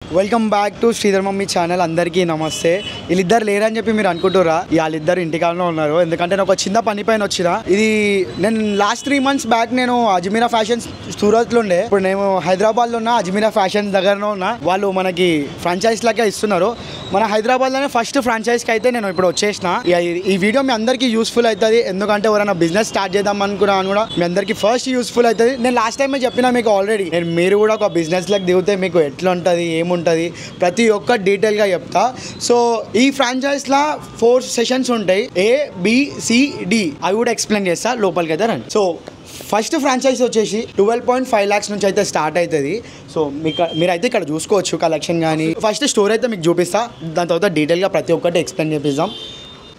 Welcome back to Sridhar mummy channel. అందరికీ నమస్తే. వీళ్ళిద్దరు లేరని చెప్పి మీరు అనుకుంటురా? వాళ్ళిద్దరు ఇంటికాడనే ఉన్నారు. ఎందుకంటే నేను ఒక చిన్న పని పైన వచ్చిన. ఇది నేను లాస్ట్ 3 months బ్యాక్ నేను అజ్మీరా ఫ్యాషన్స్ సూరత్లో ఉండే. ఇప్పుడు నేను హైదరాబాద్లో ఉన్న అజ్మీరా ఫ్యాషన్స్ దగ్గరలో ఉన్నా. వాళ్ళు మనకి ఫ్రాంచైజ్ లాగా ఇస్తున్నారు. మన హైదరాబాద్లోనే ఫస్ట్ ఫ్రాంచైజ్కి అయితే నేను ఇప్పుడు వచ్చేసిన. ఈ వీడియో మీ అందరికీ యూస్ఫుల్ అవుతుంది. ఎందుకంటే ఎవరైనా బిజినెస్ స్టార్ట్ చేద్దాం అనుకున్నాను కూడా మీ అందరికీ ఫస్ట్ యూస్ఫుల్ అవుతుంది. నేను లాస్ట్ టైమే చెప్పినా మీకు ఆల్రెడీ. మీరు కూడా ఒక బిజినెస్ లాగా దిగితే మీకు ఎట్లా ఉంటుంది, ఏముంటుంది, ప్రతి ఒక్క డీటెయిల్గా చెప్తా. సో ఈ ఫ్రాంచైజ్లో 4 సెషన్స్ ఉంటాయి. ABCD అవి కూడా ఎక్స్ప్లెయిన్ చేస్తా. లోపలికి అయితే రండి. సో ఫస్ట్ ఫ్రాంచైజ్ వచ్చేసి 12.5 lakhs నుంచి అయితే స్టార్ట్ అవుతుంది. సో మీరైతే ఇక్కడ చూసుకోవచ్చు కలెక్షన్ కానీ. ఫస్ట్ స్టోర్ అయితే మీకు చూపిస్తా. దాని తర్వాత డీటెయిల్గా ప్రతి ఒక్కటి ఎక్స్ప్లెయిన్ చేపిస్తాం.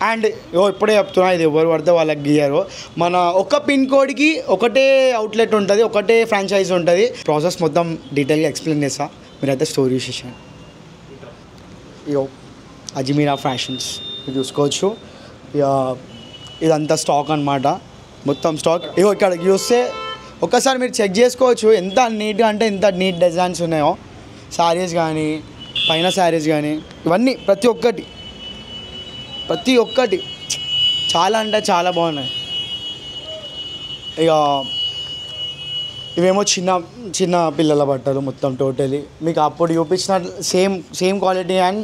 అండ్ ఇప్పుడే చెప్తున్నా, ఇది ఎవరు పడితే వాళ్ళకి గీయరు. మన ఒక్క పిన్ కోడ్కి ఒకటే అవుట్లెట్ ఉంటుంది, ఒకటే ఫ్రాంచైజ్ ఉంటుంది. ప్రాసెస్ మొత్తం డీటెయిల్గా ఎక్స్ప్లెయిన్ చేస్తా. మీరైతే స్టోరీ చూసేసాను. అజ్మీరా ఫ్యాషన్స్ చూసుకోవచ్చు. ఇదంతా స్టాక్ అనమాట. మొత్తం స్టాక్ ఇక్కడ చూస్తే ఒక్కసారి మీరు చెక్ చేసుకోవచ్చు ఎంత నీట్గా అంటే ఎంత నీట్ డిజైన్స్ ఉన్నాయో. శారీస్ కానీ, పైన శారీస్ కానీ, ఇవన్నీ ప్రతి ఒక్కటి చాలా అంటే చాలా బాగున్నాయి. ఇక ఇవేమో చిన్న పిల్లల బట్టలు మొత్తం టోటలీ మీకు అప్పుడు చూపించిన సేమ్ క్వాలిటీ అండ్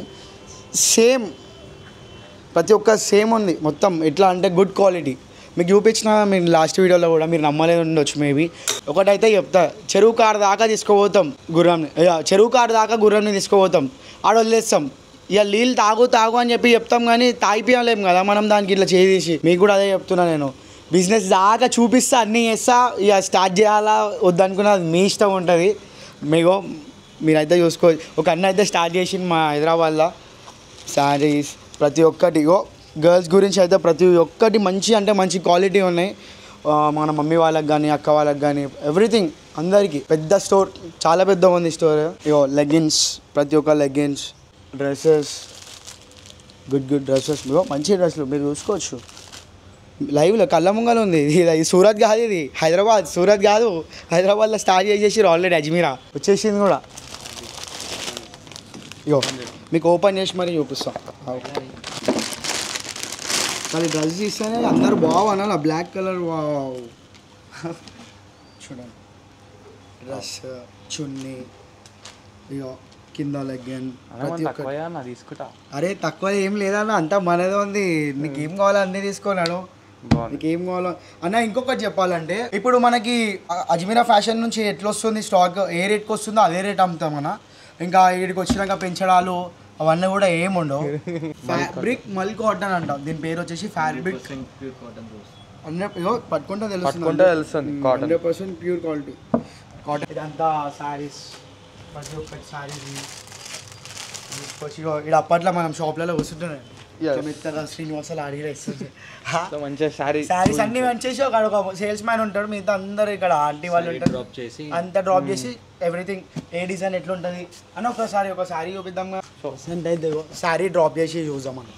ప్రతి ఒక్క సేమ్ ఉంది మొత్తం. ఎట్లా అంటే గుడ్ క్వాలిటీ మీకు చూపించిన. మీరు లాస్ట్ వీడియోలో కూడా మీరు నమ్మలేదు ఉండొచ్చు మేబీ. ఒకటైతే చెప్తా, చెరువు కారు దాకా తీసుకుపోతాం గుర్రంని. చెరువు కారు దాకా గుర్రంని తీసుకుపోతాం, ఆడ వదిలేస్తాం. ఇక నీళ్ళు తాగు అని చెప్పి చెప్తాం కానీ తాగిపోయలేం కదా మనం దానికి ఇట్లా చేసి. మీకు కూడా అదే చెప్తున్నా నేను. బిజినెస్ దాకా చూపిస్తా, అన్నీ చేస్తా. ఇక స్టార్ట్ చేయాలా వద్దనుకున్నా మీ ఇష్టం ఉంటుంది. మీరైతే చూసుకోవచ్చు. ఒక అన్న అయితే స్టార్ట్ చేసింది మా హైదరాబాద్లో. శారీస్ ప్రతి ఒక్కటి గర్ల్స్ గురించి అయితే ప్రతి ఒక్కటి మంచి అంటే మంచి క్వాలిటీ ఉన్నాయి. మన మమ్మీ వాళ్ళకి కానీ, అక్క వాళ్ళకి కానీ, ఎవ్రీథింగ్ అందరికీ. పెద్ద స్టోర్, చాలా పెద్దగా ఉంది స్టోర్. లెగ్గిన్స్, ప్రతి ఒక్క లెగ్గిన్స్, డ్రెస్సెస్, గుడ్ డ్రెస్సెస్. మంచి డ్రెస్సులు మీరు చూసుకోవచ్చు. లైవ్లో కళ్ళ ముంగలు ఉంది. ఇది సూరత్ కాదు, ఇది హైదరాబాద్. సూరత్ కాదు, హైదరాబాద్లో స్టార్ట్ చేసేసి ఆల్రెడీ అజ్మీరా వచ్చేసింది కూడా. మీకు ఓపెన్ చేసి మరి చూపిస్తాం. కానీ డ్రెస్ తీస్తేనే అందరూ బాగున్నాను. ఆ బ్లాక్ కలర్ చూడండి. డ్రెస్, చున్నీ, కింద లెగ్గిన్, తీసుకుంటా. అరే తక్కువ ఏం లేదన్న, అంతా మనదే ఉంది. నీకు ఏం కావాలో అన్నీ తీసుకున్నాను. నీకేం కావాలో అన్న. ఇంకొకటి చెప్పాలంటే ఇప్పుడు మనకి అజ్మీరా ఫ్యాషన్ నుంచి ఎట్లా వస్తుంది స్టాక్, ఏ రేట్కి వస్తుందో అదే రేట్ అమ్ముతాం మన. ఇంకా వీడికి వచ్చినాక పెంచడాలు అవన్నీ కూడా ఏముండవు. ఫ్యాబ్రిక్ మల్ కాటన్ అంటాం. దీని పేరు వచ్చేసి ఫ్యాబ్రిక్ పట్టుకుంటే తెలుస్తుంది. 100% ప్యూర్ క్వాలిటీ కాటన్. ఇదంతా శారీస్, ప్రతి ఒక్కటి శారీస్ తీసుకొచ్చి ఇక్కడ అప్పట్లో మనం షాప్లలో వస్తుంటున్నాయి. శ్రీనివాసాలు అడిగి శారీస్ అన్ని వచ్చేసి ఒక సేల్స్ మ్యాన్ ఉంటాడు. మిగతా అందరు ఇక్కడ ఆంటీ వాళ్ళు ఉంటారు. అంతా డ్రాప్ చేసి ఎవ్రీథింగ్ ఏ డిజైన్ ఎట్లుంటుంది అని ఒక శారీ చూపిద్దాం. అయితే శారీ డ్రాప్ చేసి చూద్దాం మనం.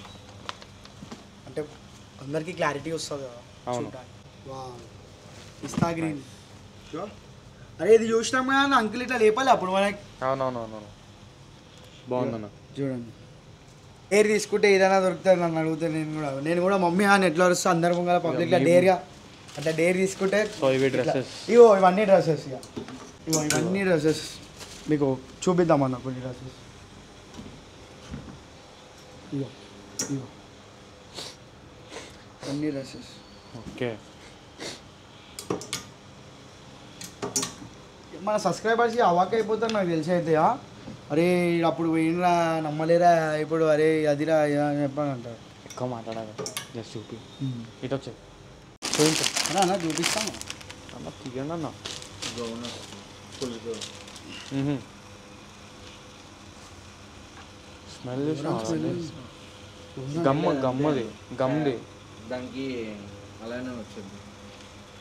అంటే అందరికీ క్లారిటీ వస్తుంది కదా చూడడానికి. పిస్తా గ్రీన్. అరే ఇది చూసినాం కానీ అంకుల్ ఇట్లా లేపాలి అప్పుడు మనకి. బాగుందన్న చూడండి. డేర్ తీసుకుంటే ఏదైనా దొరుకుతుంది నన్ను అడిగితే. నేను కూడా మమ్మీ అని ఎట్లా వస్తా అందరి ముంగల పబ్లిక్లో డేర్గా అట్లా డేర్ తీసుకుంటే ఇవన్నీ డ్రెస్సెస్. ఇవన్నీ డ్రెస్సెస్ మీకు చూపిద్దామన్న కొన్ని డ్రెస్సెస్. అన్ని డ్రెస్సెస్. ఓకే, మన సబ్స్క్రైబర్స్కి అవాక్ అయిపోతారు నాకు తెలిసి అయితే. అరే అప్పుడు పోయినరా నమ్మలేరా, ఇప్పుడు అరే అదిరా అని చెప్పని అంటారు. ఎక్కువ మాట్లాడాలి. జస్ట్ చూపి ఇటు వచ్చే అన్న చూపిస్తాను అన్న. తీయండి అన్న. స్మెల్ గమ్ది దానికి అలానే వచ్చింది.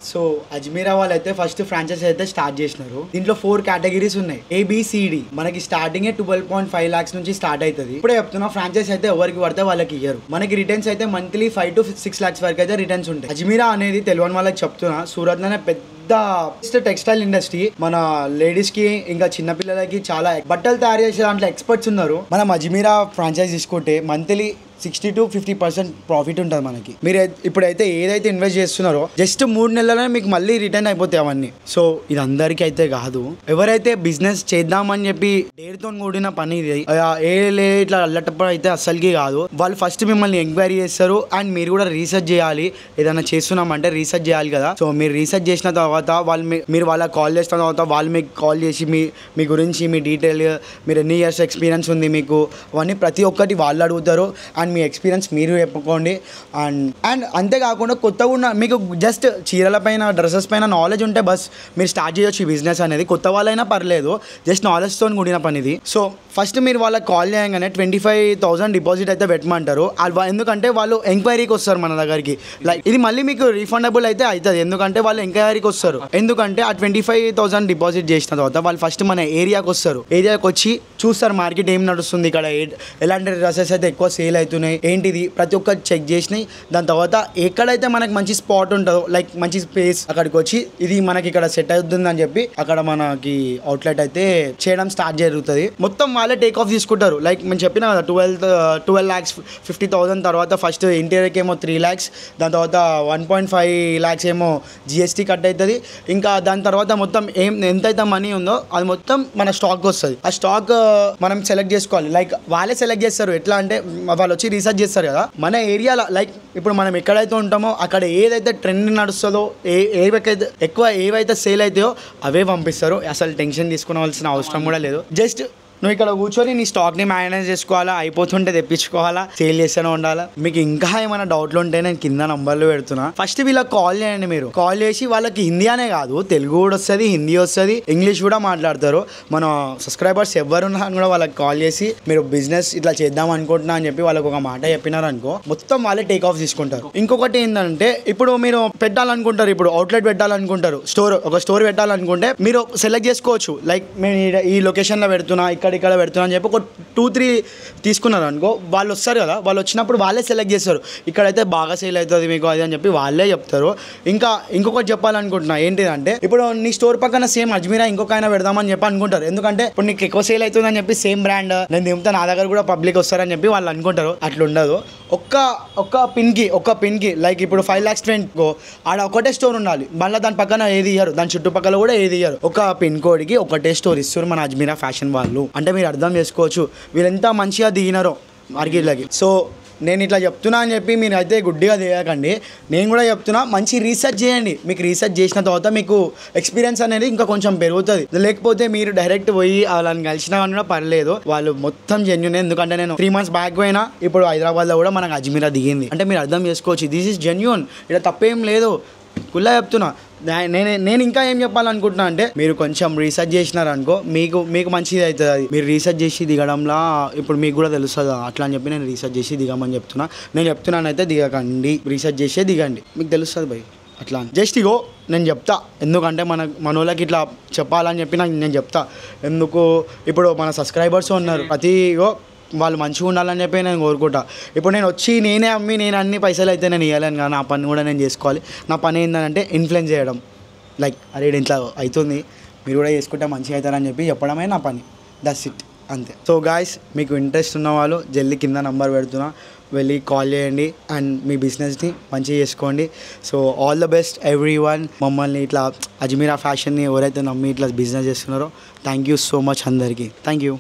సో అజ్మీరా వాళ్ళు అయితే ఫస్ట్ ఫ్రాంచైజ్ అయితే స్టార్ట్ చేసినారు. దీంట్లో 4 కేటగిరీస్ ఉన్నాయి. ABCD మనకి స్టార్టింగ్ 12.5 lakhs నుంచి స్టార్ట్ అవుతుంది. ఇప్పుడే చెప్తున్నా, ఫ్రాంచైజ్ అయితే ఎవరికి పడితే వాళ్ళకి ఇయ్యరు. మనకి రిటర్న్స్ అయితే మంత్లీ 5 to 6 lakhs వరకు అయితే రిటర్న్స్ ఉంటాయి. అజ్మీరా అనేది తెలియని వాళ్ళకి చెప్తున్నా, సూరత్ లోనే పెద్ద పెద్ద టెక్స్టైల్ ఇండస్ట్రీ. మన లేడీస్ కి ఇంకా చిన్న పిల్లలకి చాలా బట్టలు తయారు చేసే దాంట్లో ఎక్స్పర్ట్స్ ఉన్నారు. మనం అజ్మీరా ఫ్రాంచైజ్ తీసుకుంటే మంత్లీ 60 to 50% ప్రాఫిట్ ఉంటుంది మనకి. మీరు ఇప్పుడైతే ఏదైతే ఇన్వెస్ట్ చేస్తున్నారో జస్ట్ 3 నెలలనే మీకు మళ్ళీ రిటర్న్ అయిపోతాయి అవన్నీ. సో ఇది అందరికీ అయితే కాదు. ఎవరైతే బిజినెస్ చేద్దామని చెప్పి డేర్తో కూడిన పని ఇది ఇట్లా అల్లటప్పుడు అయితే అస్సలకి కాదు. వాళ్ళు ఫస్ట్ మిమ్మల్ని ఎంక్వైరీ చేస్తారు అండ్ మీరు కూడా రీసెర్చ్ చేయాలి. ఏదైనా చేస్తున్నామంటే రీసెర్చ్ చేయాలి కదా. సో మీరు రీసెర్చ్ చేసిన తర్వాత మీరు వాళ్ళకి కాల్ చేసిన తర్వాత వాళ్ళు మీకు కాల్ చేసి మీ గురించి మీ డీటెయిల్, మీరు ఎన్ని ఇయర్స్ ఎక్స్పీరియన్స్ ఉంది మీకు, అవన్నీ ప్రతి ఒక్కటి వాళ్ళు అడుగుతారు. అండ్ మీ ఎక్స్పీరియన్స్ మీరు చెప్పుకోండి. అండ్ అంతేకాకుండా కొత్తగా ఉన్న మీకు జస్ట్ చీరల పైన డ్రెస్సెస్ పైన నాలెడ్జ్ ఉంటే బస్ మీరు స్టార్ట్ చేయొచ్చు ఈ బిజినెస్ అనేది. కొత్త వాళ్ళైనా పర్లేదు, జస్ట్ నాలెడ్జ్తో కూడిన పని ఇది. సో ఫస్ట్ మీరు వాళ్ళకి కాల్ చేయగానే 25,000 డిపాజిట్ అయితే పెట్టమంటారు. ఎందుకంటే వాళ్ళు ఎంక్వైరీకి వస్తారు మన దగ్గరికి. లైక్ ఇది మళ్ళీ మీకు రీఫండబుల్ అయితే అవుతుంది, ఎందుకంటే వాళ్ళు ఎంక్వైరీకి వస్తారు. ఎందుకంటే ఆ 25,000 డిపాజిట్ చేసిన తర్వాత వాళ్ళు ఫస్ట్ మన ఏరియాకి వస్తారు. ఏరియాకి వచ్చి చూస్తారు మార్కెట్ ఏం నడుస్తుంది, ఇక్కడ ఎలాంటి డ్రెస్సెస్ అయితే ఎక్కువ సేల్ అవుతున్నాయి, ఏంటిది ప్రతి ఒక్కటి చెక్ చేసినాయి. దాని తర్వాత ఎక్కడైతే మనకి మంచి స్పాట్ ఉంటుందో, లైక్ మంచి స్పేస్, అక్కడికి వచ్చి ఇది మనకి ఇక్కడ సెట్ అవుతుందని చెప్పి అక్కడ మనకి అవుట్లెట్ అయితే చేయడం స్టార్ట్ జరుగుతుంది. మొత్తం వాళ్ళే టేక్ ఆఫ్ తీసుకుంటారు. లైక్ మేము చెప్పిన కదా 12,50,000 తర్వాత ఫస్ట్ ఇంటీరియర్కి ఏమో 3 lakhs, దాని తర్వాత 1.5 lakhs ఏమో జిఎస్టీ కట్ అవుతుంది. ఇంకా దాని తర్వాత మొత్తం ఎంతైతే మనీ ఉందో అది మొత్తం మన స్టాక్ వస్తుంది. ఆ స్టాక్ మనం సెలెక్ట్ చేసుకోవాలి. లైక్ వాళ్ళే సెలెక్ట్ చేస్తారు. ఎట్లా అంటే వాళ్ళు వచ్చి రీసెర్చ్ చేస్తారు కదా మన ఏరియాలో. లైక్ ఇప్పుడు మనం ఎక్కడైతే ఉంటామో అక్కడ ఏదైతే ట్రెండ్ నడుస్తుందో, ఏవైతే సేల్ అవుతాయో అవే పంపిస్తారు. అసలు టెన్షన్ తీసుకోవాల్సిన అవసరం కూడా లేదు. జస్ట్ నువ్వు ఇక్కడ కూర్చొని నీ స్టాక్ని మేనేజ్ చేసుకోవాలా, అయిపోతుంటే తెప్పించుకోవాలా, సేల్ చేస్తూనే ఉండాలా. మీకు ఇంకా ఏమైనా డౌట్లు ఉంటే నేను కింద నంబర్లు పెడుతున్నా. ఫస్ట్ వీళ్ళకి కాల్ చేయండి. మీరు కాల్ చేసి వాళ్ళకి హిందీ అనే కాదు, తెలుగు కూడా వస్తుంది, హిందీ వస్తుంది, ఇంగ్లీష్ కూడా మాట్లాడతారు. మన సబ్స్క్రైబర్స్ ఎవరున్నా కూడా వాళ్ళకి కాల్ చేసి మీరు బిజినెస్ ఇట్లా చేద్దాం అనుకుంటున్నా అని చెప్పి వాళ్ళకి ఒక మాట చెప్పినారనుకో మొత్తం వాళ్ళే టేక్ ఆఫ్ తీసుకుంటారు. ఇంకొకటి ఏంటంటే ఇప్పుడు మీరు పెట్టాలనుకుంటారు, ఇప్పుడు అవుట్లెట్ పెట్టాలనుకుంటారు, ఒక స్టోర్ పెట్టాలనుకుంటే మీరు సెలెక్ట్ చేసుకోవచ్చు. లైక్ మేము ఈ లొకేషన్లో పెడుతున్నా, ఇక్కడ పెడుతున్నా అని చెప్పి ఒక 2-3 తీసుకున్నారు అనుకో, వాళ్ళు వస్తారు కదా, వాళ్ళు వచ్చినప్పుడు వాళ్ళే సెలెక్ట్ చేస్తారు. ఇక్కడైతే బాగా సేల్ అవుతుంది మీకు అది అని చెప్పి వాళ్ళే చెప్తారు. ఇంకొకటి చెప్పాలనుకుంటున్నా ఏంటిదంటే, ఇప్పుడు నీ స్టోర్ పక్కన సేమ్ అజ్మీరా ఇంకొక ఆయన పెడదామని చెప్పి అనుకుంటారు. ఎందుకంటే ఇప్పుడు నీకు ఎక్కువ సేల్ అవుతుందని చెప్పి సేమ్ బ్రాండ్ నేను దింపుతా, నా దగ్గర కూడా పబ్లిక్ వస్తారని చెప్పి వాళ్ళు అనుకుంటారు. అట్లా ఉండదు. ఒక్క పిన్కి లైక్ ఇప్పుడు 5 lakhs ఆడ ఒకటే స్టోర్ ఉండాలి. మళ్ళీ దాని పక్కన ఏది ఇయ్యరు, దాని చుట్టుపక్కల కూడా ఏది ఇయ్యరు. ఒక పిన్ కోడ్కి ఒకటే స్టోర్ ఇస్తారు మన అజ్మీరా ఫ్యాషన్ వాళ్ళు. అంటే మీరు అర్థం చేసుకోవచ్చు వీళ్ళు ఎంత మంచిగా దిగినారో మార్కెట్లకి. సో నేను ఇట్లా చెప్తున్నా అని చెప్పి మీరు అయితే గుడ్డిగా చేయకండి. నేను కూడా చెప్తున్నా, మంచి రీసెర్చ్ చేయండి. మీకు రీసెర్చ్ చేసిన తర్వాత మీకు ఎక్స్పీరియన్స్ అనేది ఇంకా కొంచెం పెరుగుతుంది. లేకపోతే మీరు డైరెక్ట్ పోయి వాళ్ళని కలిసినా కూడా పర్లేదు, వాళ్ళు మొత్తం జెన్యూన్. ఎందుకంటే నేను 3 months బ్యాక్ పోయినా, ఇప్పుడు హైదరాబాద్లో కూడా మనకు అజ్మీరా దిగింది. అంటే మీరు అర్థం చేసుకోవచ్చు, దిస్ ఈజ్ జెన్యూన్. ఇక్కడ తప్పేం లేదు, కుల్లా చెప్తున్నా. నేను ఇంకా ఏం చెప్పాలనుకుంటున్నా అంటే, మీరు కొంచెం రీసెర్చ్ చేసినారనుకో మీకు మంచిది అవుతుంది. అది మీరు రీసెర్చ్ చేసి దిగడంలా ఇప్పుడు మీకు కూడా తెలుస్తుంది అట్లా అని చెప్పి నేను రీసెర్చ్ చేసి దిగమని చెప్తున్నా. నేను చెప్తున్నానైతే దిగకండి, రీసెర్చ్ చేసే దిగండి, మీకు తెలుస్తుంది భయ్. అట్లా జస్ట్ ఇగో నేను చెప్తా, ఎందుకంటే మన వాళ్ళకి ఇట్లా చెప్పాలని చెప్పి నేను చెప్తా. ఎందుకు ఇప్పుడు మన సబ్స్క్రైబర్స్ ఉన్నారు, ప్రతిగో వాళ్ళు మంచిగా ఉండాలని చెప్పి నేను కోరుకుంటా. ఇప్పుడు నేను వచ్చి నేనే అమ్మి నేను అన్ని పైసలు అయితే నేను ఇవ్వలేను కదా, నా పని కూడా నేను చేసుకోవాలి. నా పని ఏంటంటే ఇన్ఫ్లుయెన్స్ చేయడం. లైక్ అరే ఇంట్లో అవుతుంది, మీరు కూడా చేసుకుంటే మంచిగా అవుతారని చెప్పి చెప్పడమే నా పని. దట్స్ ఇట్, అంతే. సో గాయ్స్, మీకు ఇంట్రెస్ట్ ఉన్న వాళ్ళు జల్దీ కింద నంబర్ పెడుతున్నా, వెళ్ళి కాల్ చేయండి అండ్ మీ బిజినెస్ని మంచిగా చేసుకోండి. So all the best everyone. మమ్మల్ని ఇట్లా అజ్మీరా ఫ్యాషన్ని ఎవరైతే నమ్మి ఇట్లా బిజినెస్ చేస్తున్నారో థ్యాంక్ యూ సో మచ్ అందరికీ. Thank you.